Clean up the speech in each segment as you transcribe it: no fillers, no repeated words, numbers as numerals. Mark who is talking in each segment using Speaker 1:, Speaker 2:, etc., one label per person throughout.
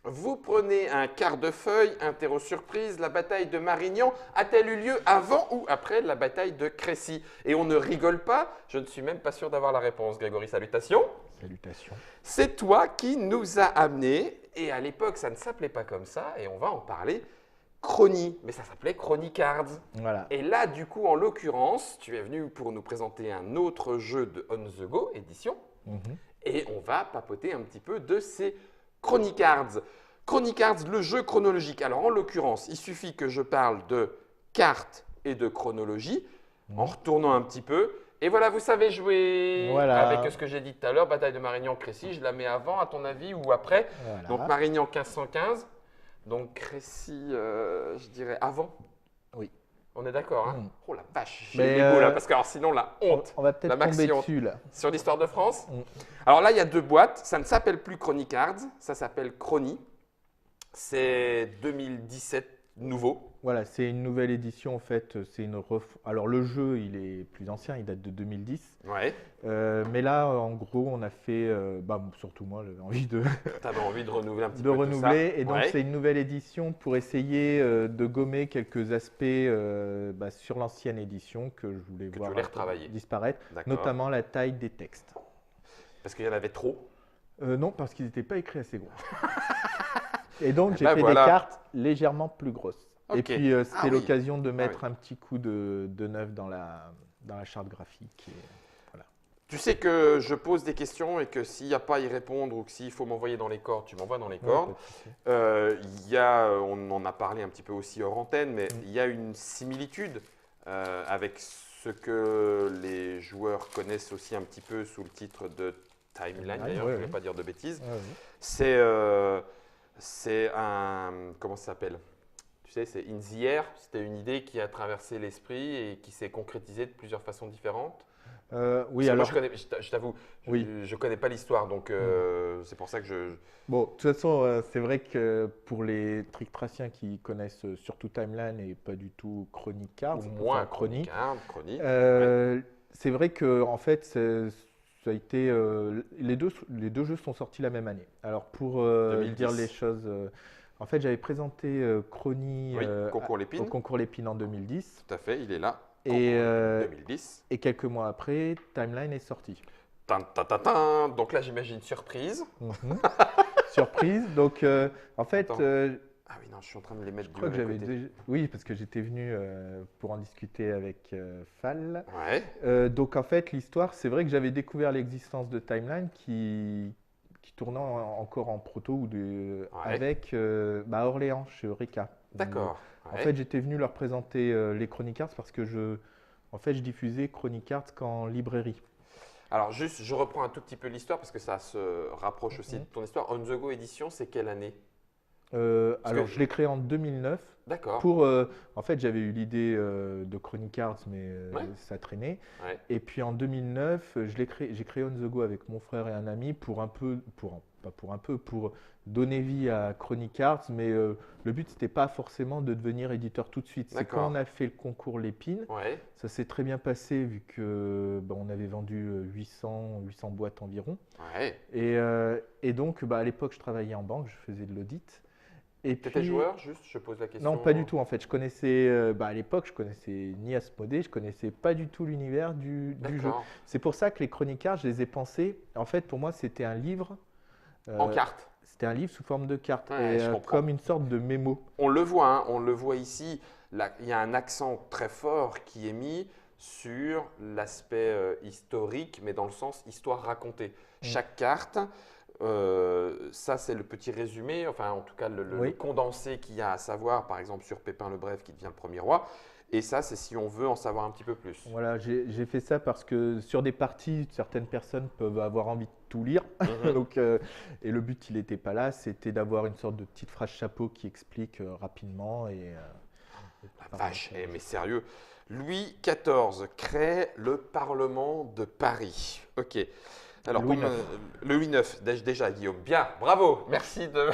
Speaker 1: Vous prenez un quart de feuille, interro surprise, la bataille de Marignan a-t-elle eu lieu avant ou après la bataille de Crécy? Et on ne rigole pas, je ne suis même pas sûr d'avoir la réponse. Grégory, salutations.
Speaker 2: Salutations.
Speaker 1: C'est toi qui nous a amené, et à l'époque ça ne s'appelait pas comme ça, et on va en parler, Chronie, mais ça s'appelait Chronicards.
Speaker 2: Voilà.
Speaker 1: Et là, du coup, en l'occurrence, tu es venu pour nous présenter un autre jeu de On the Go édition,
Speaker 2: Mhm.
Speaker 1: et on va papoter un petit peu de ces Chronicards. Chronicards, le jeu chronologique. Alors, en l'occurrence, il suffit que je parle de cartes et de chronologie, en retournant un petit peu. Et voilà, vous savez jouer
Speaker 2: Voilà.
Speaker 1: avec ce que j'ai dit tout à l'heure, bataille de Marignan-Crécy. Je la mets avant, à ton avis, ou après?
Speaker 2: Voilà.
Speaker 1: Donc, Marignan 1515. Donc, Crécy, je dirais avant.
Speaker 2: Oui.
Speaker 1: On est d'accord, hein?
Speaker 2: Mm.
Speaker 1: Oh la vache, j'ai
Speaker 2: Mais,
Speaker 1: les mots là, parce que alors, sinon, la honte.
Speaker 2: On va
Speaker 1: La
Speaker 2: peut-être
Speaker 1: maxi
Speaker 2: tomber
Speaker 1: honte.
Speaker 2: dessus là.
Speaker 1: Sur l'histoire de France?
Speaker 2: Mm.
Speaker 1: Alors là, il y a deux boîtes. Ça ne s'appelle plus Chronicards, ça s'appelle Chrony. C'est 2017 nouveau.
Speaker 2: Voilà, c'est une nouvelle édition en fait. Alors le jeu, il est plus ancien, il date de 2010.
Speaker 1: Ouais.
Speaker 2: Mais là, en gros, on a fait, surtout moi, j'avais envie de,
Speaker 1: Tu avais envie de renouveler un petit
Speaker 2: de
Speaker 1: peu
Speaker 2: renouveler.
Speaker 1: tout ça.
Speaker 2: Et donc,
Speaker 1: Ouais.
Speaker 2: c'est une nouvelle édition pour essayer de gommer quelques aspects sur l'ancienne édition que je voulais
Speaker 1: Que tu
Speaker 2: voir
Speaker 1: voulais
Speaker 2: un peu
Speaker 1: retravailler.
Speaker 2: disparaître,
Speaker 1: D'accord.
Speaker 2: notamment la taille des textes.
Speaker 1: Parce qu'il y en avait trop.
Speaker 2: Non, parce qu'ils n'étaient pas écrits assez gros. Et donc,
Speaker 1: Eh
Speaker 2: j'ai
Speaker 1: ben,
Speaker 2: fait
Speaker 1: voilà.
Speaker 2: des cartes légèrement plus grosses.
Speaker 1: Ok.
Speaker 2: Et puis, c'était
Speaker 1: Ah oui.
Speaker 2: l'occasion de
Speaker 1: Ah
Speaker 2: mettre
Speaker 1: oui.
Speaker 2: un petit coup de neuf dans la charte graphique. Et voilà.
Speaker 1: Tu sais que je pose des questions et que s'il n'y a pas à y répondre ou que s'il faut m'envoyer dans les cordes, tu m'envoies dans les
Speaker 2: Ouais,
Speaker 1: cordes.
Speaker 2: pas de souci.
Speaker 1: On en a parlé un petit peu aussi hors antenne, mais il y a une similitude avec ce que les joueurs connaissent aussi un petit peu sous le titre de Timeline, d'ailleurs,
Speaker 2: ouais,
Speaker 1: je ne vais
Speaker 2: ouais.
Speaker 1: pas dire de bêtises.
Speaker 2: Ouais, ouais.
Speaker 1: C'est un… Comment ça s'appelle? Tu sais, c'est In the Air. C'était une idée qui a traversé l'esprit et qui s'est concrétisée de plusieurs façons différentes.
Speaker 2: Oui,
Speaker 1: Parce que
Speaker 2: alors,
Speaker 1: moi, je t'avoue,
Speaker 2: Oui.
Speaker 1: je ne connais pas l'histoire, donc c'est pour ça que je…
Speaker 2: bon, de toute façon, c'est vrai que pour les trictraciens qui connaissent surtout Timeline et pas du tout Chronic Cards,
Speaker 1: Ou moins
Speaker 2: enfin Chrony,
Speaker 1: Chrony.
Speaker 2: c'est vrai que en fait, ça a été les deux jeux sont sortis la même année. Alors pour
Speaker 1: 2010.
Speaker 2: dire les choses, en fait, j'avais présenté Chrony
Speaker 1: Oui, concours
Speaker 2: au
Speaker 1: Lépine.
Speaker 2: concours Lépine en 2010
Speaker 1: Tout à fait, il est là.
Speaker 2: et,
Speaker 1: Concours 2010.
Speaker 2: et quelques mois après, Timeline est sorti.
Speaker 1: Tin, tin, tin, tin. Donc là, j'imagine surprise.
Speaker 2: Mhm. Surprise. Donc en fait,
Speaker 1: Attends. Ah oui, non, je suis en train de les mettre
Speaker 2: je
Speaker 1: du
Speaker 2: crois que
Speaker 1: mauvais
Speaker 2: j'avais
Speaker 1: côté.
Speaker 2: déjà… Oui, parce que j'étais venu pour en discuter avec Fall.
Speaker 1: Ouais.
Speaker 2: Donc en fait, l'histoire, c'est vrai que j'avais découvert l'existence de Timeline qui tournait encore en proto
Speaker 1: Ouais.
Speaker 2: avec Orléans, chez Eureka.
Speaker 1: D'accord.
Speaker 2: En
Speaker 1: Ouais.
Speaker 2: fait, j'étais venu leur présenter les Chronic Arts parce que je diffusais Chronic Arts qu'en librairie.
Speaker 1: Alors, juste, je reprends un tout petit peu l'histoire parce que ça se rapproche aussi
Speaker 2: Mhm.
Speaker 1: de ton histoire. On the Go Édition, c'est quelle année?
Speaker 2: Alors,
Speaker 1: que-
Speaker 2: je l'ai créé en 2009.
Speaker 1: D'accord.
Speaker 2: En fait, j'avais eu l'idée de Chronic Arts, mais
Speaker 1: Ouais.
Speaker 2: ça traînait.
Speaker 1: Ouais.
Speaker 2: Et puis en 2009, j'ai créé On the Go avec mon frère et un ami pour donner vie à Chronic Arts, mais le but c'était pas forcément de devenir éditeur tout de suite. C'est
Speaker 1: D'accord.
Speaker 2: quand on a fait le concours Lépine,
Speaker 1: Ouais.
Speaker 2: ça s'est très bien passé vu que on avait vendu 800 boîtes environ.
Speaker 1: Ouais.
Speaker 2: Et donc à l'époque je travaillais en banque, je faisais de l'audit. Et
Speaker 1: Tu étais
Speaker 2: puis,
Speaker 1: joueur, juste, je pose la question.
Speaker 2: non, pas du tout en fait. Je connaissais, à l'époque, je connaissais ni Asmodée, je connaissais pas du tout l'univers du jeu.
Speaker 1: D'accord.
Speaker 2: C'est pour ça que les Chronic Arts, je les ai pensés. En fait, pour moi, c'était un livre.
Speaker 1: En carte.
Speaker 2: C'était un livre sous forme de carte,
Speaker 1: Ouais,
Speaker 2: et,
Speaker 1: je comprends.
Speaker 2: comme une sorte de mémo.
Speaker 1: On le voit, hein, on le voit ici. Là, il y a un accent très fort qui est mis sur l'aspect historique, mais dans le sens histoire racontée. Chaque carte, ça c'est le petit résumé, enfin en tout cas le
Speaker 2: Oui.
Speaker 1: condensé qu'il y a à savoir, par exemple sur Pépin le Bref qui devient le premier roi. Et ça, c'est si on veut en savoir un petit peu plus.
Speaker 2: Voilà, j'ai fait ça parce que sur des parties, certaines personnes peuvent avoir envie de tout lire.
Speaker 1: Mhm.
Speaker 2: Donc, et le but, il n'était pas là, c'était d'avoir une sorte de petite phrase chapeau qui explique rapidement.
Speaker 1: La vache, mais sérieux. Louis XIV crée le Parlement de Paris. Ok. Alors,
Speaker 2: Louis
Speaker 1: pour
Speaker 2: IX.
Speaker 1: le Louis IX, déjà, Guillaume. Bien, bravo, merci de.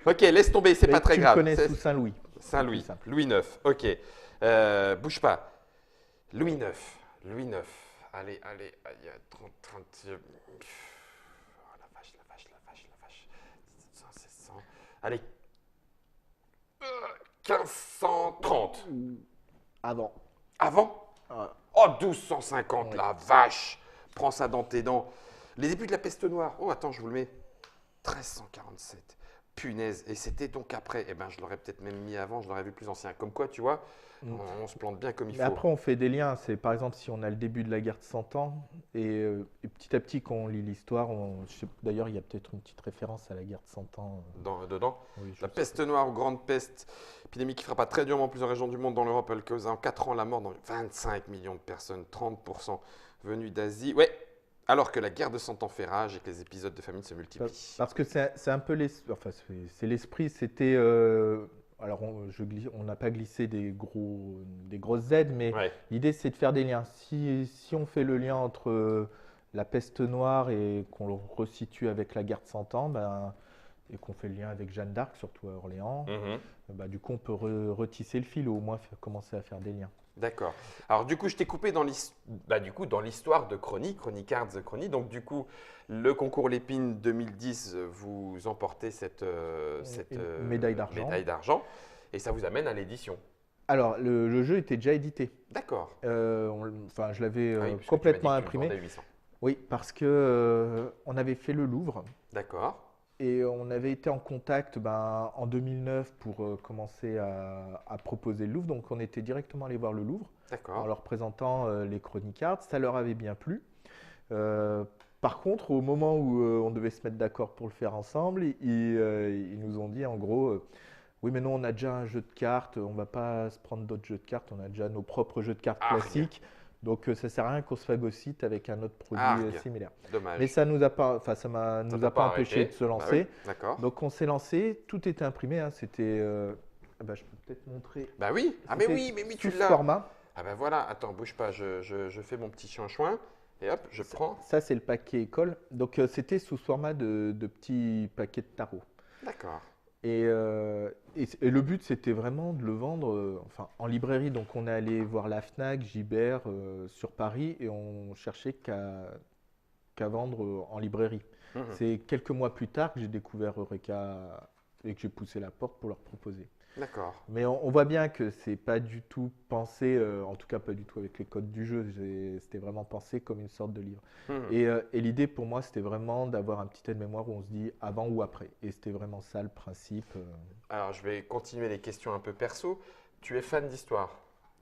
Speaker 1: Ok, laisse tomber, c'est
Speaker 2: Mais
Speaker 1: pas très
Speaker 2: tu le
Speaker 1: grave.
Speaker 2: connais
Speaker 1: C'est
Speaker 2: sous Saint-Louis.
Speaker 1: Saint-Louis,
Speaker 2: plus simple.
Speaker 1: Louis IX. Ok. Bouge pas. Louis IX. Louis IX. Allez, il y a 30. Oh la vache, la vache, la vache, la vache. Allez, 1530.
Speaker 2: Avant.
Speaker 1: Avant?
Speaker 2: Ah,
Speaker 1: Oh, 1250,
Speaker 2: oui.
Speaker 1: la vache! Prends ça dans tes dents. Les débuts de la peste noire. Oh, attends, je vous le mets. 1347. Punaise. Et c'était donc après. Eh ben, je l'aurais peut-être même mis avant, je l'aurais vu plus ancien. Comme quoi, tu vois,
Speaker 2: Mm.
Speaker 1: on se plante bien comme il
Speaker 2: Mais
Speaker 1: faut.
Speaker 2: après, on fait des liens. C'est par exemple si on a le début de la guerre de 100 ans et petit à petit, quand on lit l'histoire, d'ailleurs, il y a peut-être une petite référence à la guerre de 100 ans.
Speaker 1: Dedans.
Speaker 2: Oui,
Speaker 1: La
Speaker 2: sais
Speaker 1: peste
Speaker 2: pas.
Speaker 1: noire ou grande peste, épidémie qui frappa très durement plusieurs régions du monde dans l'Europe, elle causa en 4 ans la mort de 25 millions de personnes, 30% venus d'Asie. Ouais, alors que la guerre de 100 ans fait rage et que les épisodes de famine se multiplient.
Speaker 2: Parce que c'est un peu enfin, c'est l'esprit. C'était alors on n'a pas glissé des grosses aides, mais
Speaker 1: Ouais.
Speaker 2: l'idée c'est de faire des liens. Si on fait le lien entre la peste noire et qu'on le resitue avec la guerre de 100 ans, ben, et qu'on fait le lien avec Jeanne d'Arc, surtout à Orléans,
Speaker 1: Mhm.
Speaker 2: bah, du coup on peut retisser le fil ou au moins commencer à faire des liens.
Speaker 1: D'accord. Alors du coup, je t'ai coupé dans l'histoire de Chronicards The Chrony. Donc du coup, le concours Lépine 2010, vous emportez cette
Speaker 2: Une médaille d'argent.
Speaker 1: médaille d'argent et ça vous amène à l'édition.
Speaker 2: Alors le jeu était déjà édité.
Speaker 1: D'accord.
Speaker 2: Enfin, je l'avais
Speaker 1: Ah oui, parce que tu m'as dit
Speaker 2: complètement
Speaker 1: que tu le
Speaker 2: imprimé.
Speaker 1: vendais 800.
Speaker 2: Oui, parce que on avait fait le Louvre
Speaker 1: D'accord.
Speaker 2: et on avait été en contact en 2009 pour commencer à proposer le Louvre. Donc on était directement allé voir le Louvre en
Speaker 1: D'accord.
Speaker 2: leur présentant les chronicards. Ça leur avait bien plu. Euh, Par contre, au moment où on devait se mettre d'accord pour le faire ensemble, ils nous ont dit en gros, oui, mais nous on a déjà un jeu de cartes, on va pas se prendre d'autres jeux de cartes, on a déjà nos propres jeux de cartes
Speaker 1: Argue.
Speaker 2: classiques, donc ça sert à rien qu'on se phagocyte avec un autre produit
Speaker 1: Argue.
Speaker 2: similaire. Mais
Speaker 1: Dommage.
Speaker 2: ça nous a pas, enfin
Speaker 1: Ça
Speaker 2: nous
Speaker 1: t'a
Speaker 2: a pas
Speaker 1: pas
Speaker 2: empêché
Speaker 1: arrêté?
Speaker 2: de se
Speaker 1: Bah oui.
Speaker 2: lancer.
Speaker 1: D'accord.
Speaker 2: Donc on s'est lancé, tout était imprimé, hein, c'était, je peux peut-être montrer,
Speaker 1: Bah oui. Ah mais
Speaker 2: c'était
Speaker 1: oui, mais oui, tu
Speaker 2: sous ce
Speaker 1: l'as.
Speaker 2: format.
Speaker 1: Ah ben voilà. Attends, bouge pas. Je fais mon petit chouin et hop, je prends.
Speaker 2: Ça c'est le paquet école, donc c'était sous ce format de petits paquets de tarot.
Speaker 1: D'accord.
Speaker 2: Et le but, c'était vraiment de le vendre enfin, en librairie. Donc, on est allé voir la Fnac, Gibert sur Paris et on cherchait qu'à vendre en librairie.
Speaker 1: Mhm.
Speaker 2: C'est quelques mois plus tard que j'ai découvert Eureka et que j'ai poussé la porte pour leur proposer.
Speaker 1: D'accord.
Speaker 2: Mais on voit bien que c'est pas du tout pensé, en tout cas pas du tout avec les codes du jeu. C'était vraiment pensé comme une sorte de livre.
Speaker 1: Mhm.
Speaker 2: Et l'idée pour moi, c'était vraiment d'avoir un petit aide-mémoire où on se dit avant ou après. Et c'était vraiment ça le principe.
Speaker 1: Alors, je vais continuer les questions un peu perso. Tu es fan d'histoire?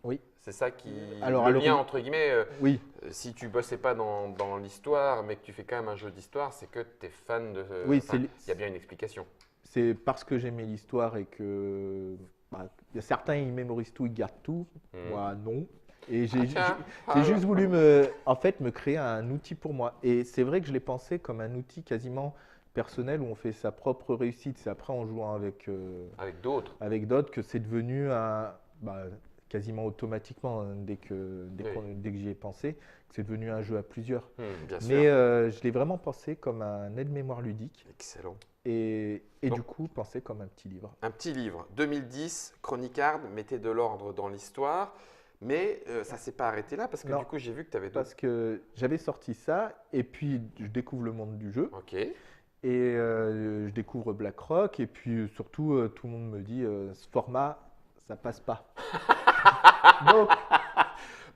Speaker 2: Oui.
Speaker 1: C'est ça qui.
Speaker 2: Alors,
Speaker 1: Le
Speaker 2: à
Speaker 1: lien, entre guillemets,
Speaker 2: oui,
Speaker 1: si tu bossais pas dans l'histoire, mais que tu fais quand même un jeu d'histoire, c'est que tu es fan de.
Speaker 2: oui,
Speaker 1: Enfin, il y a bien une explication.
Speaker 2: c'est parce que j'aimais l'histoire et il y a certains, ils mémorisent tout, ils gardent tout.
Speaker 1: Mhm.
Speaker 2: Moi, non. Et
Speaker 1: Ah, tiens.
Speaker 2: j'ai
Speaker 1: Ah,
Speaker 2: juste voulu en fait, me créer un outil pour moi. Et c'est vrai que je l'ai pensé comme un outil quasiment personnel où on fait sa propre réussite. C'est après en jouant
Speaker 1: avec d'autres.
Speaker 2: avec d'autres que c'est devenu quasiment automatiquement, hein,
Speaker 1: Oui.
Speaker 2: dès que j'y ai pensé, que c'est devenu un jeu à plusieurs.
Speaker 1: Bien sûr.
Speaker 2: Mais je l'ai vraiment pensé comme un aide-mémoire ludique
Speaker 1: Excellent.
Speaker 2: et
Speaker 1: Donc,
Speaker 2: du coup pensé comme un petit livre.
Speaker 1: un petit livre, 2010, Chronicard, mettez de l'ordre dans l'histoire. Mais ça ne s'est pas arrêté là parce que
Speaker 2: Non,
Speaker 1: du coup, j'ai vu que tu avais d'autres.
Speaker 2: parce que j'avais sorti ça et puis je découvre le monde du jeu
Speaker 1: Ok.
Speaker 2: et je découvre BlackRock et puis surtout tout le monde me dit ce format ça passe pas. Donc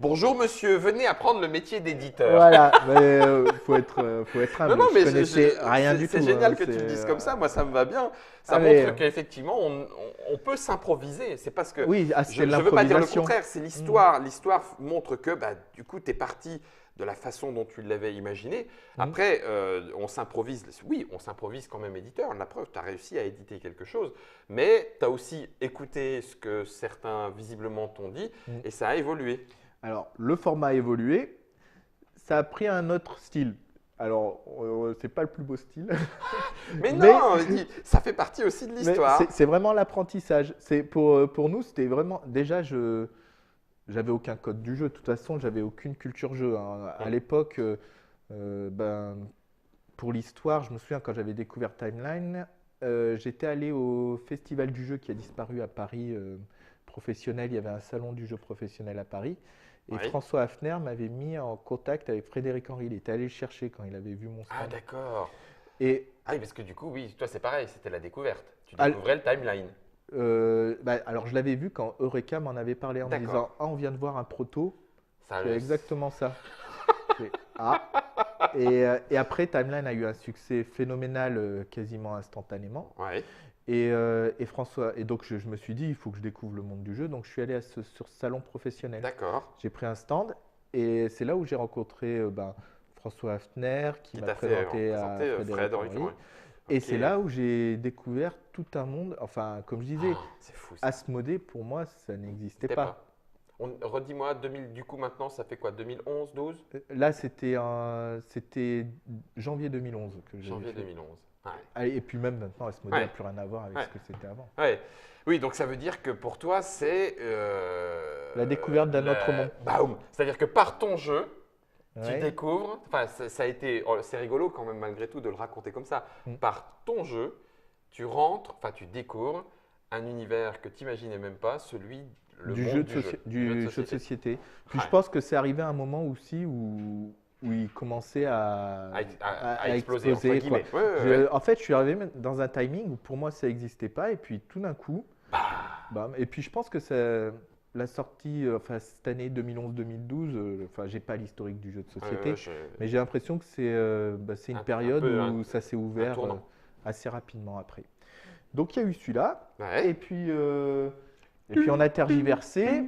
Speaker 1: Bonjour monsieur, venez apprendre le métier d'éditeur.
Speaker 2: voilà, mais faut être
Speaker 1: Non,
Speaker 2: humble.
Speaker 1: non,
Speaker 2: Je
Speaker 1: mais
Speaker 2: connaissais rien du tout.
Speaker 1: c'est génial
Speaker 2: Hein,
Speaker 1: que tu le dises comme ça. Moi, ça me va bien. Ça
Speaker 2: Ah, mais,
Speaker 1: montre qu'effectivement, on peut s'improviser. C'est parce que
Speaker 2: oui,
Speaker 1: je
Speaker 2: c'était de
Speaker 1: ne veux pas dire le
Speaker 2: l'improvisation.
Speaker 1: contraire. C'est l'histoire. L'histoire montre que bah, du coup, tu es parti de la façon dont tu l'avais imaginé. Après, on s'improvise. Oui, on s'improvise quand même éditeur. La preuve, tu as réussi à éditer quelque chose. Mais tu as aussi écouté ce que certains visiblement t'ont dit
Speaker 2: Mm.
Speaker 1: et ça a évolué.
Speaker 2: Alors, le format a évolué, ça a pris un autre style. Alors, c'est pas le plus beau style,
Speaker 1: Mais
Speaker 2: mais,
Speaker 1: non, ça fait partie aussi de
Speaker 2: mais
Speaker 1: l'histoire.
Speaker 2: c'est vraiment l'apprentissage. C'est pour nous, c'était vraiment déjà j'avais aucun code du jeu. De toute façon, j'avais aucune culture jeu. Hein. À l'époque, pour l'histoire, je me souviens quand j'avais découvert Timeline, j'étais allé au festival du jeu qui a disparu à Paris professionnel. Il y avait un salon du jeu professionnel à Paris. Et
Speaker 1: Oui.
Speaker 2: François Hafner m'avait mis en contact avec Frédéric Henry. Il était allé le chercher quand il avait vu mon
Speaker 1: Ah,
Speaker 2: stand.
Speaker 1: d'accord.
Speaker 2: Et
Speaker 1: Ah oui, parce que du coup, oui, toi, c'est pareil, c'était la découverte. Tu découvrais le timeline.
Speaker 2: Alors, je l'avais vu quand Eureka m'en avait parlé en me
Speaker 1: D'accord.
Speaker 2: disant: Ah, on vient de voir un proto.
Speaker 1: Ça,
Speaker 2: C'est exactement ça. Je fais, ah. Et après, Timeline a eu un succès phénoménal quasiment instantanément.
Speaker 1: Ouais,
Speaker 2: Et François, et donc je me suis dit, il faut que je découvre le monde du jeu. Donc je suis allé sur ce salon professionnel.
Speaker 1: d'accord.
Speaker 2: J'ai pris un stand et c'est là où j'ai rencontré François Hafner qui
Speaker 1: Qui
Speaker 2: m'a
Speaker 1: t'a fait
Speaker 2: présenté à
Speaker 1: présenter
Speaker 2: Frédéric
Speaker 1: Fred
Speaker 2: Henry.
Speaker 1: Henry.
Speaker 2: Et
Speaker 1: Ok.
Speaker 2: c'est là où j'ai découvert tout un monde. Enfin, comme je disais,
Speaker 1: Oh, c'est fou ça.
Speaker 2: Asmodée, pour moi, ça n'existait
Speaker 1: T'es
Speaker 2: pas.
Speaker 1: pas. Redis-moi, 2000, du coup maintenant, ça fait quoi? 2011, 12?
Speaker 2: Là, c'était janvier 2011 que j'avais
Speaker 1: Janvier
Speaker 2: fait.
Speaker 1: 2011. Ouais.
Speaker 2: Ah, et puis même maintenant, Asmodée
Speaker 1: Ouais.
Speaker 2: n'a plus rien à voir avec
Speaker 1: Ouais.
Speaker 2: ce que c'était avant.
Speaker 1: Ouais. Oui, donc ça veut dire que pour toi, c'est
Speaker 2: La découverte d'un autre monde.
Speaker 1: Baum. C'est-à-dire que par ton jeu, tu
Speaker 2: Ouais.
Speaker 1: découvres. Enfin, ça a été. C'est rigolo quand même malgré tout de le raconter comme ça.
Speaker 2: Mm.
Speaker 1: Par ton jeu, tu rentres, enfin, tu découvres un univers que tu n'imaginais même pas, celui le
Speaker 2: Du
Speaker 1: monde
Speaker 2: jeu de,
Speaker 1: du jeu,
Speaker 2: du
Speaker 1: du
Speaker 2: jeu de société. Puis
Speaker 1: Ouais.
Speaker 2: je pense que c'est arrivé à un moment aussi où il commençait
Speaker 1: À exploser, entre
Speaker 2: quoi.
Speaker 1: guillemets. Ouais, ouais, ouais.
Speaker 2: En fait, je suis arrivé dans un timing où pour moi ça n'existait pas, et puis tout d'un coup, bam. Et puis je pense que la sortie, enfin cette année 2011-2012, enfin j'ai pas l'historique du jeu de société, mais j'ai l'impression que c'est une
Speaker 1: Un
Speaker 2: période
Speaker 1: peu
Speaker 2: où ça s'est ouvert
Speaker 1: tournant.
Speaker 2: assez rapidement après. Donc il y a eu celui-là,
Speaker 1: Ouais.
Speaker 2: et puis on a tergiversé.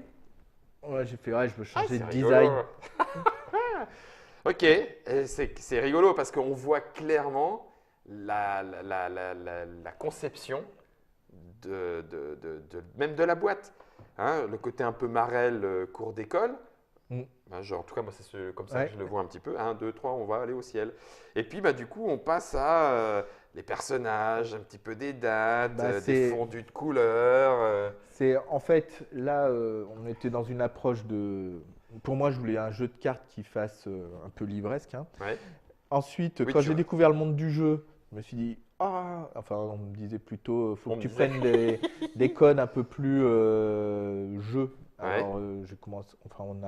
Speaker 2: Ouais, j'ai fait, ouais, je veux
Speaker 1: Ah,
Speaker 2: changer
Speaker 1: c'est
Speaker 2: de
Speaker 1: rigolo.
Speaker 2: design.
Speaker 1: Ok, et c'est rigolo parce qu'on voit clairement la conception même de la boîte. Hein, le côté un peu Marel, cours d'école.
Speaker 2: Mm.
Speaker 1: Ben, genre, en tout cas, moi, c'est comme ça
Speaker 2: Ouais.
Speaker 1: que je le vois un petit peu. 1, 2, 3, on va aller au ciel. Et puis, bah, du coup, on passe à les personnages, un petit peu des dates,
Speaker 2: Bah,
Speaker 1: des fondus de couleurs.
Speaker 2: C'est en fait là, on était dans une approche de. Pour moi, je voulais un jeu de cartes qui fasse un peu livresque, hein.
Speaker 1: Ouais.
Speaker 2: Ensuite,
Speaker 1: Oui,
Speaker 2: quand
Speaker 1: tu
Speaker 2: j'ai
Speaker 1: vois.
Speaker 2: découvert le monde du jeu, je me suis dit, enfin, on me disait plutôt, faut
Speaker 1: On
Speaker 2: que
Speaker 1: me
Speaker 2: tu
Speaker 1: disait.
Speaker 2: prennes des codes un peu plus jeu.
Speaker 1: Ouais.
Speaker 2: Alors, on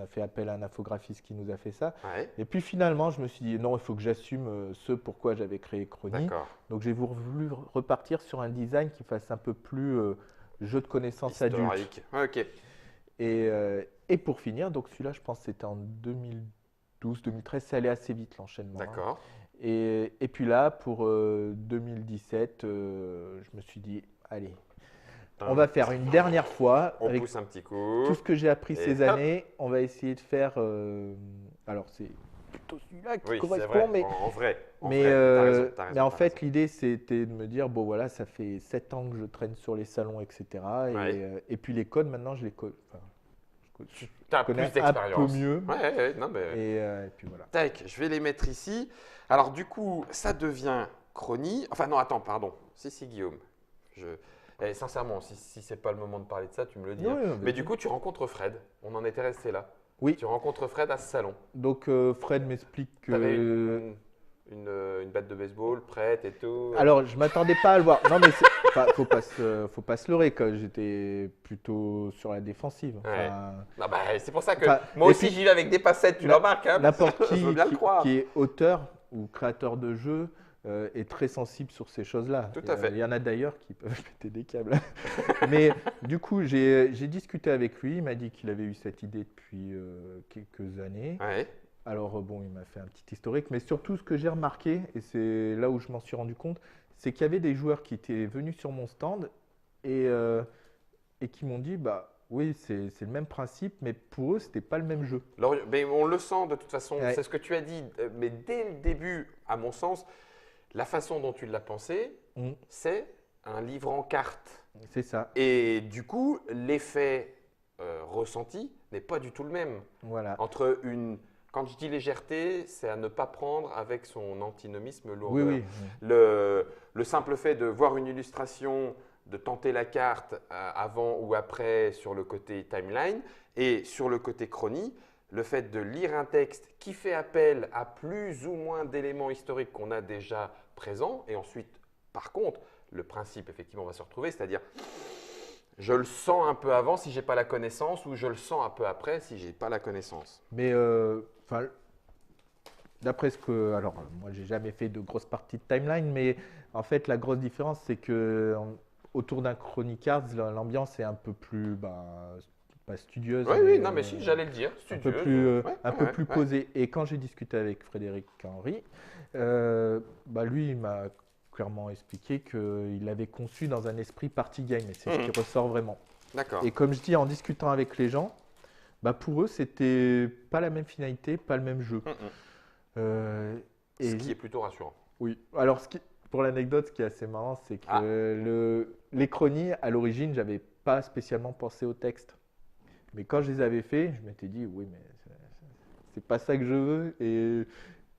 Speaker 2: a fait appel à un infographiste qui nous a fait ça.
Speaker 1: Ouais,
Speaker 2: Et puis finalement, je me suis dit, non, il faut que j'assume ce pourquoi j'avais créé Chronie.
Speaker 1: d'accord.
Speaker 2: Donc, j'ai voulu repartir sur un design qui fasse un peu plus jeu de connaissances adulte.
Speaker 1: Historique. Ouais, ok.
Speaker 2: Et pour finir, donc celui-là, je pense que c'était en 2012-2013, c'est allé assez vite l'enchaînement, hein.
Speaker 1: D'accord.
Speaker 2: Et puis là, pour 2017, je me suis dit, allez, on va faire une dernière fois
Speaker 1: On
Speaker 2: avec
Speaker 1: pousse un petit coup.
Speaker 2: tout ce que j'ai appris
Speaker 1: Et
Speaker 2: ces
Speaker 1: hop.
Speaker 2: années. On va essayer de faire. Alors, c'est plutôt celui-là qui
Speaker 1: Oui, c'est
Speaker 2: correspond,
Speaker 1: vrai. En vrai.
Speaker 2: mais,
Speaker 1: T'as raison, t'as
Speaker 2: mais
Speaker 1: raison,
Speaker 2: en
Speaker 1: t'as
Speaker 2: fait,
Speaker 1: raison.
Speaker 2: l'idée, c'était de me dire, bon, voilà, ça fait 7 ans que je traîne sur les salons, etc.
Speaker 1: Ouais.
Speaker 2: Et puis les codes, maintenant, je les connais. Enfin, je
Speaker 1: T'as
Speaker 2: connais
Speaker 1: plus
Speaker 2: un peu
Speaker 1: d'expérience.
Speaker 2: mieux.
Speaker 1: Ouais, non, mais.
Speaker 2: Et puis voilà.
Speaker 1: Tac, je vais les mettre ici. Alors, du coup, ça devient Chronie. Enfin, non, attends, pardon. Si, Guillaume. Sincèrement, si c'est pas le moment de parler de ça, tu me le dis,
Speaker 2: Oui,
Speaker 1: hein.
Speaker 2: oui,
Speaker 1: Mais
Speaker 2: vas-y.
Speaker 1: du coup, tu rencontres Fred. On en était resté là.
Speaker 2: Oui.
Speaker 1: Tu rencontres Fred à ce salon.
Speaker 2: Donc, Fred m'explique
Speaker 1: Tu avais
Speaker 2: que.
Speaker 1: une batte de baseball prête et tout.
Speaker 2: Alors, je m'attendais pas à le voir. Non, mais enfin, faut pas se leurrer, quoi. J'étais plutôt sur la défensive. Enfin,
Speaker 1: Ah bah, c'est pour ça que
Speaker 2: Enfin,
Speaker 1: moi
Speaker 2: et
Speaker 1: aussi
Speaker 2: puis,
Speaker 1: j'y vais avec des passettes, tu le remarques, hein.
Speaker 2: n'importe
Speaker 1: Je veux bien le croire.
Speaker 2: qui est auteur ou créateur de jeux est très sensible sur ces choses-là.
Speaker 1: Tout à fait.
Speaker 2: Il y en a d'ailleurs qui peuvent péter des câbles. Mais du coup, j'ai discuté avec lui. Il m'a dit qu'il avait eu cette idée depuis quelques années.
Speaker 1: Ouais,
Speaker 2: Alors bon, il m'a fait un petit historique, mais surtout ce que j'ai remarqué, et c'est là où je m'en suis rendu compte, c'est qu'il y avait des joueurs qui étaient venus sur mon stand et qui m'ont dit, bah oui, c'est le même principe, mais pour eux, c'était pas le même jeu.
Speaker 1: Mais on le sent de toute façon,
Speaker 2: Ouais.
Speaker 1: c'est ce que tu as dit, mais dès le début, à mon sens, la façon dont tu l'as pensé,
Speaker 2: Mm.
Speaker 1: c'est un livre en cartes.
Speaker 2: C'est ça,
Speaker 1: Et du coup, l'effet ressenti n'est pas du tout le même.
Speaker 2: voilà.
Speaker 1: Quand je dis légèreté, c'est à ne pas prendre avec son antinomisme
Speaker 2: Oui,
Speaker 1: lourdeur.
Speaker 2: oui.
Speaker 1: Le simple fait de voir une illustration, de tenter la carte avant ou après sur le côté timeline et sur le côté chronie, le fait de lire un texte qui fait appel à plus ou moins d'éléments historiques qu'on a déjà présents et ensuite, par contre, le principe effectivement va se retrouver, c'est-à-dire je le sens un peu avant si j'ai pas la connaissance ou je le sens un peu après si j'ai pas la connaissance.
Speaker 2: Mais enfin, d'après ce que, alors moi j'ai jamais fait de grosses parties de timeline, mais en fait la grosse différence c'est que autour d'un Chronic Arts, l'ambiance est un peu plus, pas studieuse,
Speaker 1: Oui,
Speaker 2: mais
Speaker 1: oui, non, mais si, j'allais le dire, studieuse. Ouais,
Speaker 2: un
Speaker 1: ouais,
Speaker 2: peu
Speaker 1: ouais,
Speaker 2: plus
Speaker 1: ouais.
Speaker 2: posée. Et quand j'ai discuté avec Frédéric Henry, lui il m'a clairement expliqué qu'il l'avait conçu dans un esprit party game, et c'est ce qui
Speaker 1: Mhm.
Speaker 2: ressort vraiment.
Speaker 1: D'accord.
Speaker 2: Et comme je dis en discutant avec les gens, pour eux c'était pas la même finalité, pas le même jeu.
Speaker 1: Mhm.
Speaker 2: Euh,
Speaker 1: Ce
Speaker 2: et
Speaker 1: qui est plutôt rassurant.
Speaker 2: oui, alors pour l'anecdote, ce qui est assez marrant, c'est que
Speaker 1: Ah,
Speaker 2: les chronies, à l'origine, j'avais pas spécialement pensé au texte. Mais quand je les avais fait, je m'étais dit, oui, mais c'est pas ça que je veux.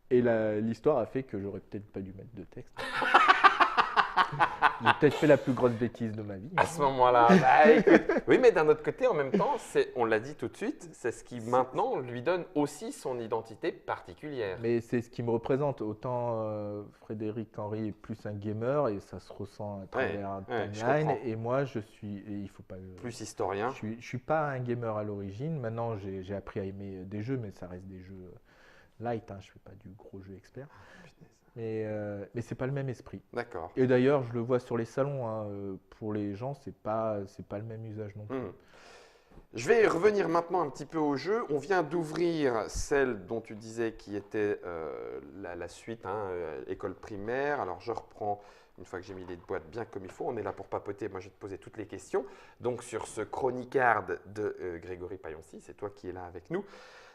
Speaker 2: Et l'histoire a fait que j'aurais peut-être pas dû mettre de texte. J'ai peut-être fait la plus grosse bêtise de ma vie,
Speaker 1: à
Speaker 2: hein.
Speaker 1: ce moment-là, écoute, oui, mais d'un autre côté, en même temps, on l'a dit tout de suite, c'est ce qui maintenant lui donne aussi son identité particulière.
Speaker 2: Mais c'est ce qui me représente. Autant Frédéric Henry est plus un gamer et ça se ressent à
Speaker 1: Ouais,
Speaker 2: travers un
Speaker 1: ouais, je
Speaker 2: timeline.
Speaker 1: comprends.
Speaker 2: Et moi, et il faut pas.
Speaker 1: Plus historien.
Speaker 2: Je suis pas un gamer à l'origine. Maintenant, j'ai appris à aimer des jeux, mais ça reste des jeux light, hein. Je fais pas du gros jeu expert. Mais c'est pas le même esprit.
Speaker 1: D'accord.
Speaker 2: Et d'ailleurs, je le vois sur les salons, hein, pour les gens, c'est pas le même usage non plus.
Speaker 1: Hmm. Je vais revenir maintenant un petit peu au jeu. On vient d'ouvrir celle dont tu disais qui était la suite, hein, école primaire. Alors je reprends une fois que j'ai mis les boîtes bien comme il faut. On est là pour papoter. Moi je vais te poser toutes les questions. Donc sur ce chronicard de Grégory Pailloncy, c'est toi qui es là avec nous.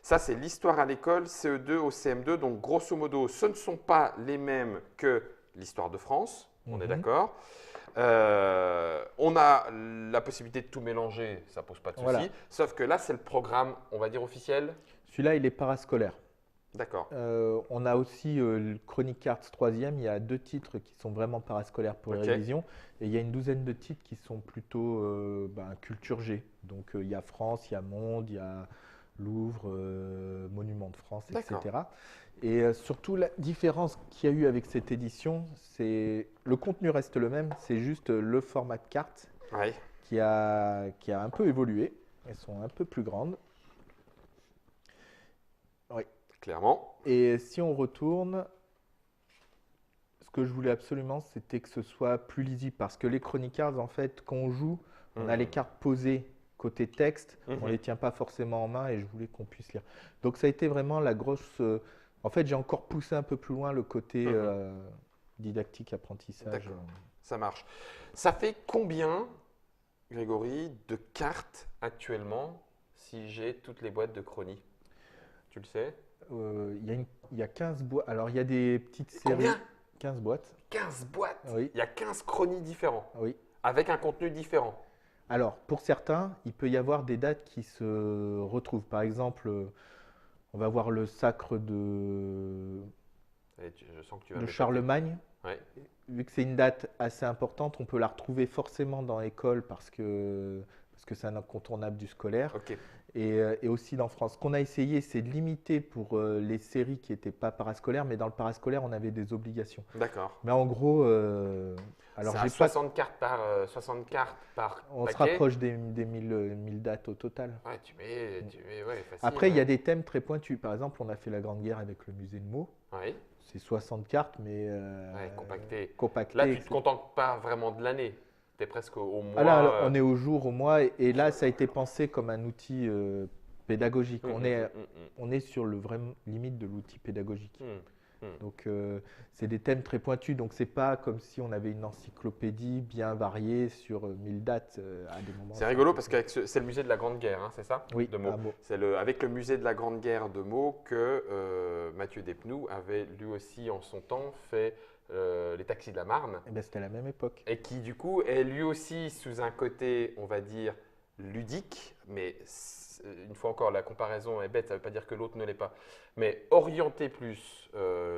Speaker 1: Ça c'est l'histoire à l'école, CE2 au CM2. Donc grosso modo, ce ne sont pas les mêmes que l'histoire de France. On est d'accord. On a la possibilité de tout mélanger, ça pose pas de
Speaker 2: Voilà.
Speaker 1: souci. Sauf que là, c'est le programme, on va dire officiel.
Speaker 2: Celui-là, il est parascolaire.
Speaker 1: D'accord.
Speaker 2: On a aussi le Chronic Arts 3e. Il y a 2 titres qui sont vraiment parascolaires pour les
Speaker 1: Ok.
Speaker 2: révisions. Et il y a une douzaine de titres qui sont plutôt culture G. Donc il y a France, il y a Monde, il y a Louvre, Monument de France,
Speaker 1: D'accord.
Speaker 2: etc. Et surtout, la différence qu'il y a eu avec cette édition, c'est le contenu reste le même, c'est juste le format de carte
Speaker 1: Ouais.
Speaker 2: qui a un peu évolué. Elles sont un peu plus grandes. Oui.
Speaker 1: Clairement.
Speaker 2: Et si on retourne, ce que je voulais absolument, c'était que ce soit plus lisible. Parce que les Chronicles, en fait, quand on joue, on a les cartes posées côté texte, on ne les tient pas forcément en main et je voulais qu'on puisse lire. Donc ça a été vraiment la grosse. En fait, j'ai encore poussé un peu plus loin le côté didactique, apprentissage.
Speaker 1: D'accord. Ça marche. Ça fait combien, Grégory, de cartes actuellement si j'ai toutes les boîtes de Chronie? Tu le sais?
Speaker 2: Il y a 15 boîtes. Alors, il y a des petites séries.
Speaker 1: Combien?
Speaker 2: 15 boîtes.
Speaker 1: 15 boîtes.
Speaker 2: Oui.
Speaker 1: Il y a 15 chronies différents,
Speaker 2: Oui.
Speaker 1: avec un contenu différent.
Speaker 2: Alors, pour certains, il peut y avoir des dates qui se retrouvent. Par exemple, on va voir le sacre
Speaker 1: Je sens que tu vas
Speaker 2: de
Speaker 1: m'épater.
Speaker 2: Charlemagne.
Speaker 1: Ouais.
Speaker 2: Vu que c'est une date assez importante, on peut la retrouver forcément dans l'école parce que c'est un incontournable du scolaire.
Speaker 1: Ok.
Speaker 2: Et aussi dans France. Ce qu'on a essayé, c'est de limiter pour les séries qui n'étaient pas parascolaires, mais dans le parascolaire, on avait des obligations.
Speaker 1: D'accord.
Speaker 2: Mais en gros, alors
Speaker 1: C'est à
Speaker 2: j'ai
Speaker 1: 60 cartes par
Speaker 2: on se
Speaker 1: paquet.
Speaker 2: rapproche des 1000 dates au total.
Speaker 1: Ouais, ouais, facile.
Speaker 2: Après, il y a
Speaker 1: Ouais.
Speaker 2: des thèmes très pointus. Par exemple, on a fait la Grande Guerre avec le musée de Meaux.
Speaker 1: Ouais,
Speaker 2: C'est 60 cartes, mais
Speaker 1: ouais, compacté.
Speaker 2: compactées.
Speaker 1: Là, tu ne te contentes pas vraiment de l'année. Tu es presque au mois.
Speaker 2: Ah là, on est au jour, au mois, et là, ça a été pensé comme un outil pédagogique. On est sur le vrai limite de l'outil pédagogique. Donc, c'est des thèmes très pointus. Donc, c'est pas comme si on avait une encyclopédie bien variée sur 1000 dates à des moments.
Speaker 1: C'est rigolo parce que c'est le musée de la Grande Guerre, hein, c'est ça?
Speaker 2: Oui,
Speaker 1: de Meaux.
Speaker 2: à Meaux.
Speaker 1: C'est avec le musée de la Grande Guerre de Meaux que Mathieu Despnous avait lui aussi en son temps fait les taxis de la Marne.
Speaker 2: Eh ben, c'était à la même époque.
Speaker 1: Et qui du coup est lui aussi sous un côté, on va dire, ludique, mais une fois encore, la comparaison est bête, ça ne veut pas dire que l'autre ne l'est pas, mais orienté plus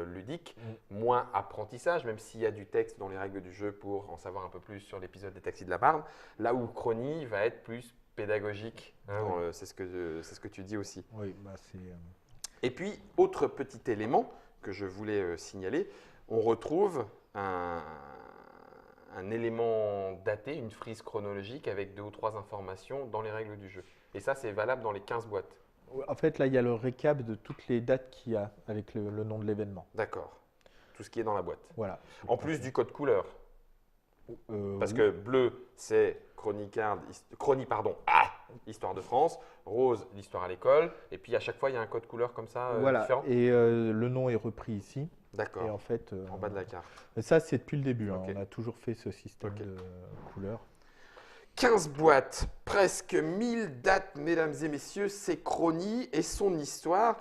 Speaker 1: ludique, moins apprentissage, même s'il y a du texte dans les règles du jeu pour en savoir un peu plus sur l'épisode des taxis de la Marne, là où Chronie va être plus pédagogique, hein,
Speaker 2: Oui.
Speaker 1: c'est ce que tu dis aussi.
Speaker 2: Oui, c'est.
Speaker 1: Et puis, autre petit élément que je voulais signaler, on retrouve un élément daté, une frise chronologique avec 2 ou 3 informations dans les règles du jeu. Et ça, c'est valable dans les 15 boîtes.
Speaker 2: En fait, là, il y a le récap de toutes les dates qu'il y a avec le nom de l'événement.
Speaker 1: D'accord. Tout ce qui est dans la boîte.
Speaker 2: Voilà.
Speaker 1: En plus du code couleur. Parce
Speaker 2: Oui.
Speaker 1: que bleu, c'est Chronicard, Histoire de France. Rose, l'histoire à l'école. Et puis à chaque fois, il y a un code couleur comme ça
Speaker 2: Voilà.
Speaker 1: différent.
Speaker 2: Et le nom est repris ici. Et
Speaker 1: D'accord.
Speaker 2: en fait,
Speaker 1: En bas de la carte.
Speaker 2: ça, c'est depuis le début. Hein.
Speaker 1: Ok.
Speaker 2: On a toujours fait ce système
Speaker 1: Ok.
Speaker 2: de couleurs.
Speaker 1: 15 boîtes, presque 1000 dates, mesdames et messieurs. C'est Chrony et son histoire.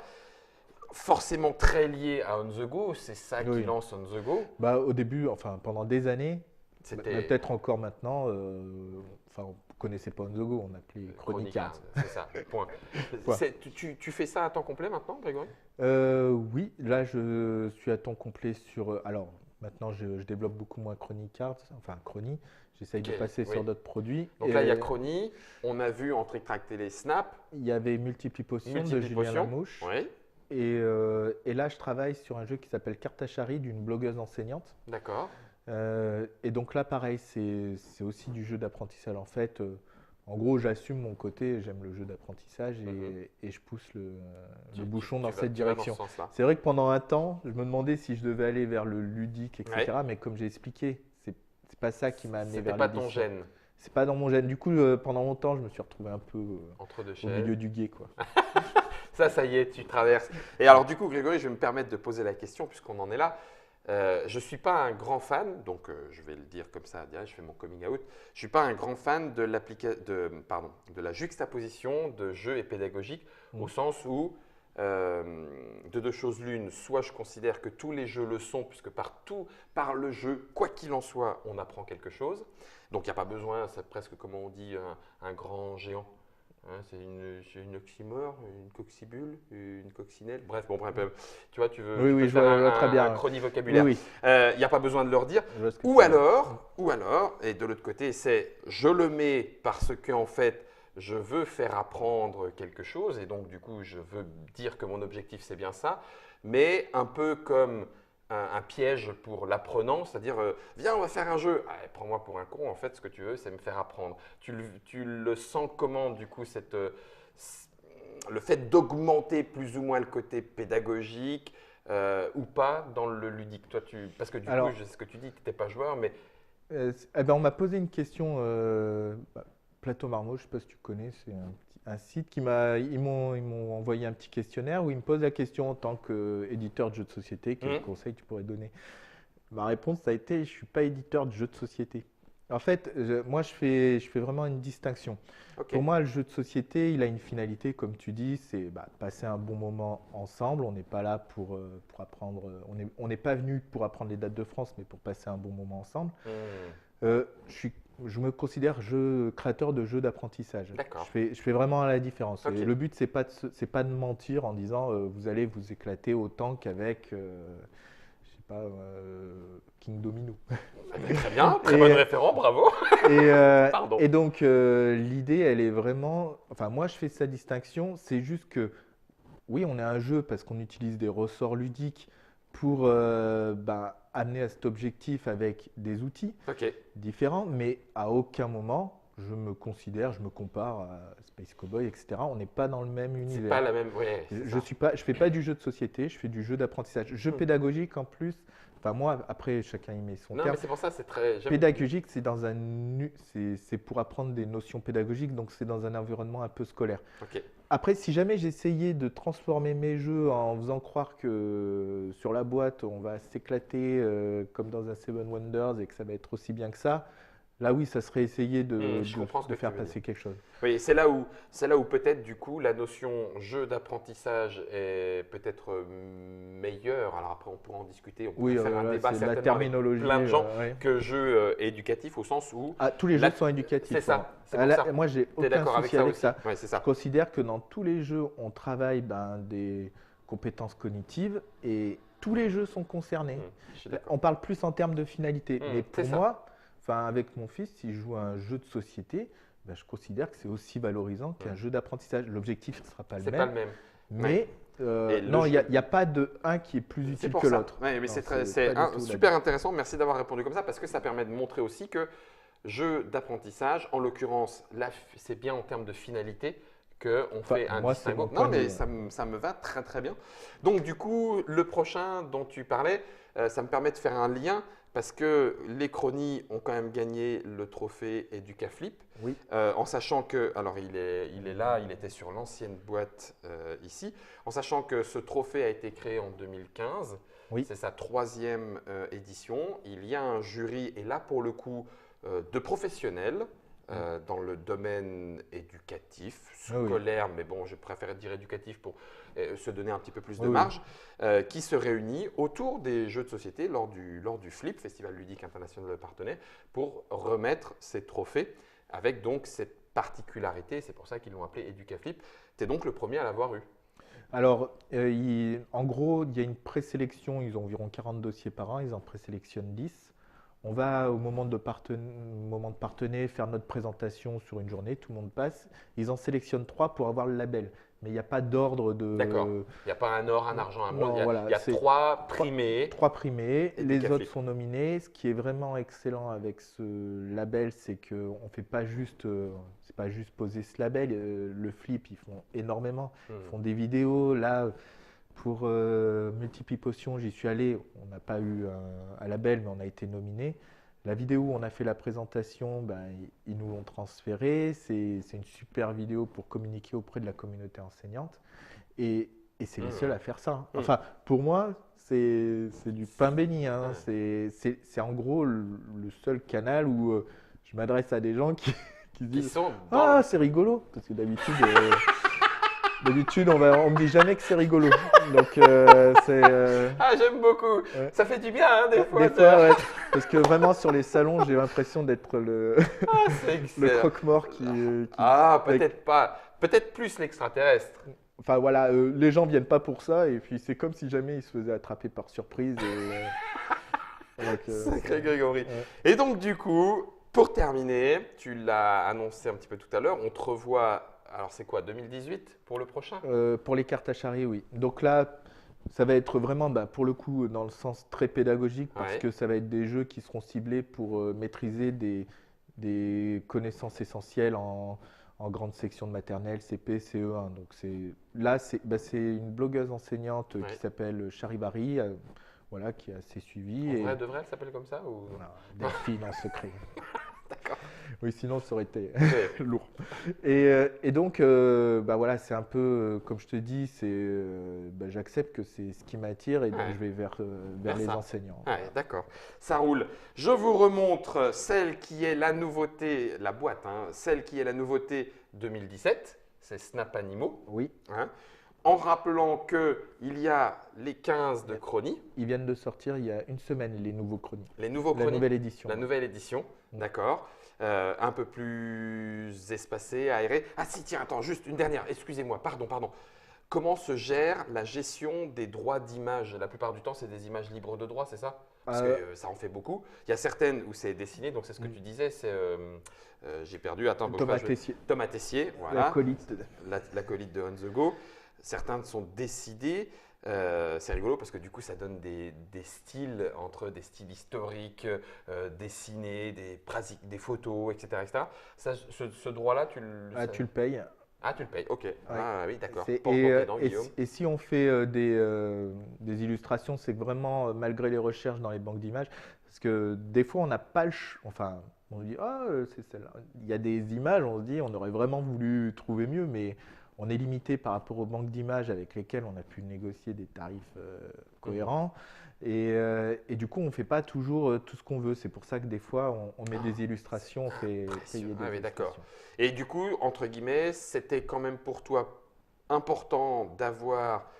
Speaker 1: Forcément très liée à On The Go. C'est ça qui
Speaker 2: Oui.
Speaker 1: lance On The Go.
Speaker 2: Bah, au début, enfin pendant des années,
Speaker 1: C'était
Speaker 2: peut-être encore maintenant, enfin on ne connaissait pas On The Go, on appelait
Speaker 1: Chronicard.
Speaker 2: Chronicard.
Speaker 1: C'est ça, point.
Speaker 2: Point.
Speaker 1: Tu fais ça à temps complet maintenant, Grégory?
Speaker 2: Oui, là je suis à temps complet sur. Alors maintenant je développe beaucoup moins Chronicard, enfin Chrony. J'essaye de
Speaker 1: Ok,
Speaker 2: passer
Speaker 1: oui.
Speaker 2: sur d'autres produits.
Speaker 1: Donc là, il y a Chrony. On a vu en Trick Track Télé Snap.
Speaker 2: Il y avait Multiplipotion de
Speaker 1: Multiple
Speaker 2: Julien
Speaker 1: Potion.
Speaker 2: Lamouche.
Speaker 1: Oui,
Speaker 2: Et là je travaille sur un jeu qui s'appelle Cartachari d'une blogueuse enseignante.
Speaker 1: d'accord.
Speaker 2: Et donc là, pareil, c'est aussi du jeu d'apprentissage. En fait, en gros, j'assume mon côté, j'aime le jeu d'apprentissage et je pousse le bouchon dans cette direction.
Speaker 1: Tu vas dans ce sens-là.
Speaker 2: C'est vrai que pendant un temps, je me demandais si je devais aller vers le ludique, etc. Mais comme j'ai expliqué, c'est pas ça qui m'a amené
Speaker 1: C'était
Speaker 2: vers
Speaker 1: pas ton
Speaker 2: l'édition.
Speaker 1: gène
Speaker 2: C'est pas dans mon gène. Du coup, pendant longtemps, je me suis retrouvé un peu
Speaker 1: entre deux
Speaker 2: au
Speaker 1: chaises.
Speaker 2: milieu du guet, quoi.
Speaker 1: Ça y est, tu traverses. Et alors, du coup, Grégory, je vais me permettre de poser la question puisqu'on en est là. Je ne suis pas un grand fan, donc je vais le dire comme ça, direct, je fais mon coming out. Je ne suis pas un grand fan de la juxtaposition de jeu et pédagogique, au sens où, de deux choses l'une, soit je considère que tous les jeux le sont, puisque par le jeu, quoi qu'il en soit, on apprend quelque chose. Donc il n'y a pas besoin, c'est presque comme on dit, un grand géant. Hein, c'est une oxymore, une coccibule, une coccinelle. Bref, tu vois, tu
Speaker 2: Oui,
Speaker 1: peux
Speaker 2: je
Speaker 1: faire
Speaker 2: vois très bien.
Speaker 1: un chrony vocabulaire.
Speaker 2: Oui,
Speaker 1: Il n'y a pas besoin de leur dire.
Speaker 2: je vois ce que tu
Speaker 1: Ou
Speaker 2: veux dire.
Speaker 1: alors, et de l'autre côté, c'est je le mets parce que en fait, je veux faire apprendre quelque chose et donc du coup, je veux dire que mon objectif c'est bien ça, mais un peu comme un piège pour l'apprenant, c'est-à-dire viens, on va faire un jeu. Ah, prends-moi pour un con, en fait, ce que tu veux, c'est me faire apprendre. Tu le sens comment, du coup, le fait d'augmenter plus ou moins le côté pédagogique ou pas dans le ludique? Toi, parce que du
Speaker 2: Alors,
Speaker 1: coup, je sais ce que tu dis, tu n'étais pas joueur, mais
Speaker 2: Eh ben, on m'a posé une question, Plateau Marmot, je ne sais pas si tu connais, c'est un site ils m'ont envoyé un petit questionnaire où ils me posent la question en tant qu'éditeur de jeux de société, quel conseil tu pourrais donner? Ma réponse, ça a été, je ne suis pas éditeur de jeux de société. En fait, moi, je fais vraiment une distinction.
Speaker 1: ok.
Speaker 2: Pour moi, le jeu de société, il a une finalité, comme tu dis, c'est passer un bon moment ensemble. On n'est pas là pour apprendre, on n'est pas venu pour apprendre les dates de France, mais pour passer un bon moment ensemble. Je me considère créateur de jeux d'apprentissage.
Speaker 1: D'accord.
Speaker 2: Je fais vraiment la différence.
Speaker 1: Ok.
Speaker 2: Et le but, c'est pas de mentir en disant vous allez vous éclater autant qu'avec, je sais pas, King Domino.
Speaker 1: Très bien, très bon référent, bravo. Pardon.
Speaker 2: Et donc, l'idée, elle est vraiment. Enfin, moi, je fais sa distinction. C'est juste que, oui, on est un jeu parce qu'on utilise des ressorts ludiques pour amener à cet objectif avec des outils
Speaker 1: Ok.
Speaker 2: différents, mais à aucun moment, je me compare à Space Cowboy, etc. On n'est pas dans le même
Speaker 1: C'est
Speaker 2: univers.
Speaker 1: pas la même. Ouais,
Speaker 2: Je fais pas du jeu de société, je fais du jeu d'apprentissage. Jeu pédagogique en plus. Enfin, moi, après, chacun y met son
Speaker 1: Non,
Speaker 2: terme.
Speaker 1: mais c'est pour ça, c'est très.
Speaker 2: Pédagogique, c'est pour apprendre des notions pédagogiques, donc c'est dans un environnement un peu scolaire.
Speaker 1: Ok.
Speaker 2: Après, si jamais j'essayais de transformer mes jeux en faisant croire que sur la boîte, on va s'éclater comme dans un Seven Wonders et que ça va être aussi bien que ça, là oui, ça serait essayer
Speaker 1: je comprends ce
Speaker 2: de
Speaker 1: que
Speaker 2: faire
Speaker 1: tu veux
Speaker 2: passer quelque chose.
Speaker 1: Oui, c'est là où peut-être du coup la notion jeu d'apprentissage est peut-être meilleure. Alors après, on pourra en discuter, on pourrait
Speaker 2: Oui,
Speaker 1: faire un
Speaker 2: là,
Speaker 1: débat
Speaker 2: c'est de la
Speaker 1: certainement avec
Speaker 2: terminologie.
Speaker 1: plein de gens
Speaker 2: ouais.
Speaker 1: que jeu éducatif au sens où
Speaker 2: Ah, tous les
Speaker 1: Là,
Speaker 2: jeux sont éducatifs.
Speaker 1: c'est ça,
Speaker 2: ouais.
Speaker 1: c'est pour
Speaker 2: Là,
Speaker 1: ça.
Speaker 2: moi, j'ai
Speaker 1: tu es
Speaker 2: aucun
Speaker 1: d'accord avec
Speaker 2: souci
Speaker 1: ça
Speaker 2: avec
Speaker 1: aussi.
Speaker 2: ça.
Speaker 1: Ouais, c'est ça.
Speaker 2: Je considère que dans tous les jeux, on travaille des compétences cognitives et tous les jeux sont concernés.
Speaker 1: Je suis d'accord.
Speaker 2: On parle plus en termes de finalité. Mais pour
Speaker 1: c'est ça.
Speaker 2: moi, avec mon fils, s'il joue à un jeu de société, je considère que c'est aussi valorisant qu'un jeu d'apprentissage. L'objectif ne sera pas le
Speaker 1: C'est
Speaker 2: même.
Speaker 1: pas le même.
Speaker 2: Mais
Speaker 1: Et le
Speaker 2: non, il
Speaker 1: jeu-
Speaker 2: n'y a pas de un qui est plus
Speaker 1: C'est
Speaker 2: utile
Speaker 1: pour
Speaker 2: que
Speaker 1: ça.
Speaker 2: l'autre.
Speaker 1: Ouais, mais
Speaker 2: Non,
Speaker 1: c'est
Speaker 2: pas du tout
Speaker 1: super intéressant. Merci d'avoir répondu comme ça parce que ça permet de montrer aussi que jeu d'apprentissage, en l'occurrence, là, c'est bien en termes de finalité qu'on fait un
Speaker 2: moi, c'est
Speaker 1: distinguo.
Speaker 2: mon point
Speaker 1: Non,
Speaker 2: de
Speaker 1: mais
Speaker 2: vue.
Speaker 1: ça me va très très bien. Donc du coup, le prochain dont tu parlais, ça me permet de faire un lien parce que les chronies ont quand même gagné le trophée Educaflip,
Speaker 2: Oui.
Speaker 1: en sachant que, alors il est là, il était sur l'ancienne boîte ici, en sachant que ce trophée a été créé en 2015.
Speaker 2: Oui.
Speaker 1: C'est sa 3e édition. Il y a un jury, et là pour le coup, de professionnels dans le domaine éducatif,
Speaker 2: Ah oui.
Speaker 1: scolaire, mais bon, je préfère dire éducatif pour se donner un petit peu plus de
Speaker 2: Oui, oui.
Speaker 1: marge, qui se réunit autour des jeux de société lors du FLIP, Festival ludique international de Parthenay, pour remettre ces trophées avec donc cette particularité. C'est pour ça qu'ils l'ont appelé Educaflip. Tu es donc le premier à l'avoir eu.
Speaker 2: Alors, en gros, il y a une présélection, ils ont environ 40 dossiers par an, ils en présélectionnent 10. On va au moment de Parthenay faire notre présentation sur une journée, tout le monde passe. Ils en sélectionnent 3 pour avoir le label. Mais il n'y a pas d'ordre de…
Speaker 1: D'accord. Il n'y a pas un or, un argent, un bronze.
Speaker 2: Non,
Speaker 1: Il y a,
Speaker 2: voilà,
Speaker 1: il y a
Speaker 2: c'est
Speaker 1: 3 primés.
Speaker 2: 3 primés, les
Speaker 1: Educaflip.
Speaker 2: autres sont nominés. Ce qui est vraiment excellent avec ce label, c'est qu'on ne fait pas juste, c'est pas juste poser ce label. Le Flip, ils font énormément. Ils font des vidéos. Là, pour Multiple Potion, j'y suis allé. On n'a pas eu un label, mais on a été nominé. La vidéo où on a fait la présentation, ben, ils nous l'ont transférée. C'est une super vidéo pour communiquer auprès de la communauté enseignante. Et c'est les seuls à faire ça. Enfin, pour moi, c'est du pain béni. Hein. C'est en gros le seul canal où je m'adresse à des gens qui se disent
Speaker 1: sont
Speaker 2: Ah, c'est rigolo. Parce que d'habitude, on me dit jamais que c'est rigolo. Donc, c'est.
Speaker 1: Ah, j'aime beaucoup.
Speaker 2: Ouais.
Speaker 1: Ça fait du bien, hein, des fois.
Speaker 2: Des fois, ouais. Parce que vraiment, sur les salons, j'ai l'impression d'être
Speaker 1: Ah, c'est
Speaker 2: le
Speaker 1: excellent.
Speaker 2: croque-mort qui.
Speaker 1: Ah, peut-être pas. Peut-être plus l'extraterrestre.
Speaker 2: Enfin voilà, les gens viennent pas pour ça et puis c'est comme si jamais ils se faisaient attraper par surprise.
Speaker 1: Sacré Grégory.
Speaker 2: Ouais.
Speaker 1: Et donc, du coup, pour terminer, tu l'as annoncé un petit peu tout à l'heure, on te revoit. Alors, c'est quoi, 2018 pour le prochain?
Speaker 2: Pour les cartes à charrier, oui. Donc là, ça va être vraiment, pour le coup, dans le sens très pédagogique, parce
Speaker 1: Ouais.
Speaker 2: que ça va être des jeux qui seront ciblés pour maîtriser des connaissances essentielles en grande section de maternelle, CP, CE1. Donc là, c'est une blogueuse enseignante
Speaker 1: Ouais.
Speaker 2: qui s'appelle Charivari, voilà, qui est assez suivie.
Speaker 1: En
Speaker 2: Et
Speaker 1: vrai de vrai, elle s'appelle comme ça ou...
Speaker 2: voilà, Delphine en secret.
Speaker 1: D'accord.
Speaker 2: Oui, sinon ça aurait été
Speaker 1: Ouais.
Speaker 2: lourd. Et donc, voilà, c'est un peu, comme je te dis, j'accepte que c'est ce qui m'attire et donc
Speaker 1: Ouais.
Speaker 2: je vais vers
Speaker 1: Vers
Speaker 2: les
Speaker 1: ça.
Speaker 2: enseignants.
Speaker 1: Ouais, d'accord, ça roule. Je vous remontre celle qui est la nouveauté, la boîte, hein, celle qui est la nouveauté 2017, c'est Snap Animaux,
Speaker 2: Oui,
Speaker 1: hein, en rappelant qu'il y a les 15 de Chrony,
Speaker 2: ils viennent de sortir il y a une semaine, les nouveaux chroniques.
Speaker 1: les nouveaux
Speaker 2: La
Speaker 1: Chrony,
Speaker 2: nouvelle édition.
Speaker 1: la nouvelle édition, d'accord, un peu plus espacée, aérée. Ah si, tiens, attends, juste une dernière, excusez-moi, pardon. Comment se gère la gestion des droits d'image? La plupart du temps, c'est des images libres de droit, c'est ça? Parce que ça en fait beaucoup. Il y a certaines où c'est dessiné, donc c'est ce que tu disais, c'est… j'ai perdu, attends.
Speaker 2: Thomas Tessier,
Speaker 1: Thomas Tessier, voilà.
Speaker 2: l'acolyte.
Speaker 1: L'acolyte de On The Go. Certains sont décidés. C'est rigolo parce que du coup, ça donne des styles entre des styles historiques, dessinés, des photos, etc. Ça, ce droit-là, tu le…
Speaker 2: Tu le payes.
Speaker 1: Ah, tu le payes, ok. Ah oui, d'accord.
Speaker 2: Et,
Speaker 1: Porte ton pédant, Guillaume.
Speaker 2: et si on fait des illustrations, c'est que vraiment, malgré les recherches dans les banques d'images, parce que des fois, on n'a pas le enfin, on se dit, c'est celle-là. Il y a des images, on se dit, on aurait vraiment voulu trouver mieux, mais on est limité par rapport aux banques d'images avec lesquelles on a pu négocier des tarifs cohérents. Et du coup, on ne fait pas toujours tout ce qu'on veut. C'est pour ça que des fois, on met des illustrations, on fait payer des
Speaker 1: Ah oui, d'accord.
Speaker 2: illustrations.
Speaker 1: Et du coup, entre guillemets, c'était quand même pour toi important d'avoir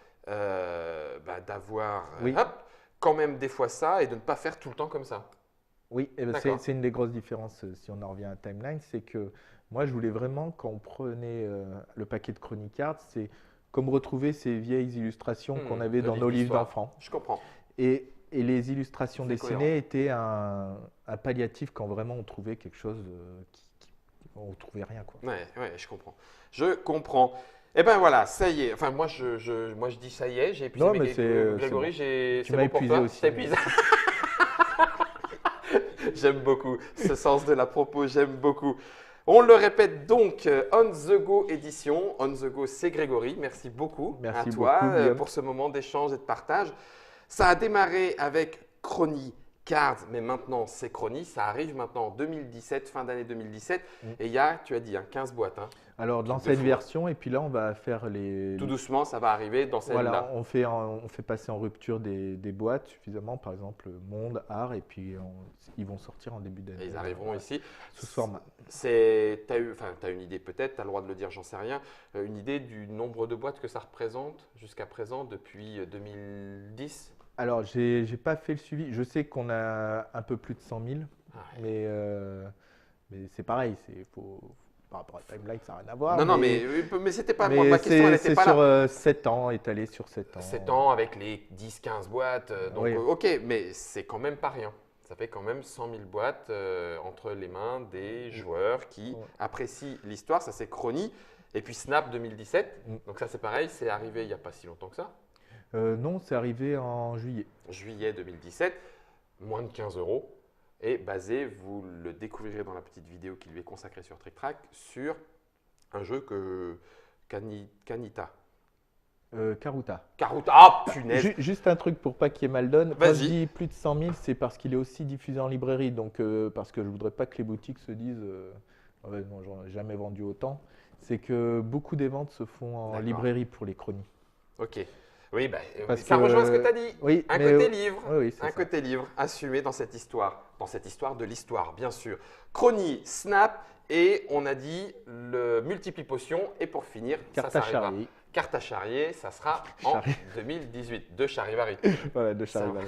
Speaker 2: Oui.
Speaker 1: quand même des fois ça et de ne pas faire tout le temps comme ça.
Speaker 2: Oui,
Speaker 1: D'accord.
Speaker 2: c'est une des grosses différences si on en revient à Timeline, c'est que moi je voulais vraiment, quand on prenait le paquet de Chronic Cards, c'est comme retrouver ces vieilles illustrations qu'on avait
Speaker 1: de
Speaker 2: dans nos livres
Speaker 1: l'histoire.
Speaker 2: d'enfants.
Speaker 1: Je comprends.
Speaker 2: Et les illustrations
Speaker 1: C'est
Speaker 2: dessinées
Speaker 1: cohérent.
Speaker 2: étaient un palliatif quand vraiment on trouvait quelque chose on ne trouvait rien, quoi.
Speaker 1: Ouais, je comprends. Je comprends. Eh ben voilà, ça y est. Enfin, moi, je dis ça y est, j'ai épuisé
Speaker 2: Non,
Speaker 1: mes
Speaker 2: mais
Speaker 1: Grégory,
Speaker 2: Tu
Speaker 1: c'est
Speaker 2: m'as
Speaker 1: bon pour
Speaker 2: épuisé
Speaker 1: toi.
Speaker 2: aussi.
Speaker 1: Je t'ai épuisé. J'aime beaucoup ce sens de la propos, j'aime beaucoup. On le répète donc, On the Go édition. On the Go, c'est Grégory. Merci beaucoup
Speaker 2: Merci
Speaker 1: à toi
Speaker 2: beaucoup, Guillaume.
Speaker 1: pour ce moment d'échange et de partage. Ça a démarré avec Chrony Cards, mais maintenant c'est Chrony. Ça arrive maintenant en 2017, fin d'année 2017. Et il y a, tu as dit, 15 boîtes.
Speaker 2: Alors, de l'ancienne version, et puis là, on va faire les…
Speaker 1: Tout doucement, ça va arriver dans celle-là.
Speaker 2: Voilà, on fait passer en rupture des boîtes suffisamment, par exemple Monde, Art, et puis ils vont sortir en début d'année.
Speaker 1: Et ils arriveront ici.
Speaker 2: Sous ce format.
Speaker 1: Tu as une idée peut-être, tu as le droit de le dire, j'en sais rien, une idée du nombre de boîtes que ça représente jusqu'à présent depuis 2010?
Speaker 2: Alors, j'ai pas fait le suivi. Je sais qu'on a un peu plus de 100 000, mais c'est pareil, par rapport à Timeline, ça n'a rien à voir.
Speaker 1: Non, mais c'était pas moi. Ma question, elle n'était pas là.
Speaker 2: Sur 7 ans, étalé sur 7 ans.
Speaker 1: 7 ans avec les 10-15 boîtes. Donc,
Speaker 2: Oui.
Speaker 1: ok, mais c'est quand même pas rien. Ça fait quand même 100 000 boîtes entre les mains des joueurs qui apprécient l'histoire. Ça, c'est Chrony. Et puis Snap 2017. Donc, ça, c'est pareil. C'est arrivé il n'y a pas si longtemps que ça.
Speaker 2: Non, c'est arrivé en juillet.
Speaker 1: Juillet 2017. Moins de 15 €. Et basé, vous le découvrirez dans la petite vidéo qui lui est consacrée sur Trick Track, sur un jeu que Kanita.
Speaker 2: Karuta.
Speaker 1: Karuta, ah punaise.
Speaker 2: Juste un truc pour pas qu'il y ait mal donne. Quand je dis plus de 100 000, c'est parce qu'il est aussi diffusé en librairie. Donc, parce que je voudrais pas que les boutiques se disent non, j'en ai jamais vendu autant. C'est que beaucoup des ventes se font en librairie pour les chronies.
Speaker 1: Ok. Oui, ça rejoint ce que tu as dit.
Speaker 2: Oui,
Speaker 1: un côté livre,
Speaker 2: côté
Speaker 1: livre assumé dans cette histoire de l'histoire, bien sûr. Chrony, Snap, et on a dit le multipli potion. Et pour finir,
Speaker 2: Carte à Charier.
Speaker 1: Carte à Charrier, ça sera en 2018, de Charivari.
Speaker 2: Voilà, de Charivari.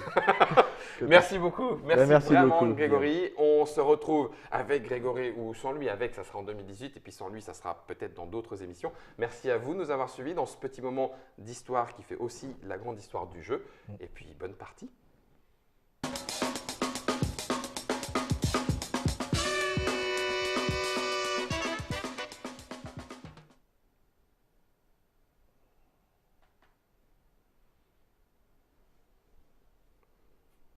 Speaker 1: Merci beaucoup. Merci vraiment,
Speaker 2: beaucoup,
Speaker 1: Grégory. On se retrouve avec Grégory ou sans lui. Avec, ça sera en 2018. Et puis sans lui, ça sera peut-être dans d'autres émissions. Merci à vous de nous avoir suivis dans ce petit moment d'histoire qui fait aussi la grande histoire du jeu. Et puis, bonne partie.